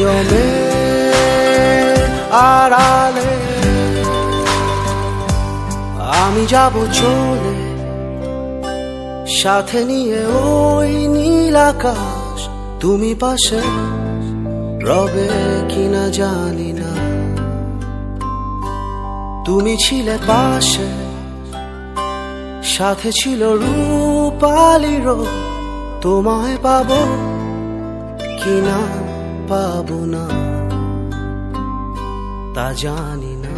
নিয়মের আড়ালে আমি যাব চলে, সাথে নিয়ে ওই নীল আকাশ। তুমি পাশে রবে কিনা জানি না, তুমি ছিলে পাশে, সাথে ছিল রূপালি রোদ। তোমায় পাবো কিনা পাবো না তা জানি না।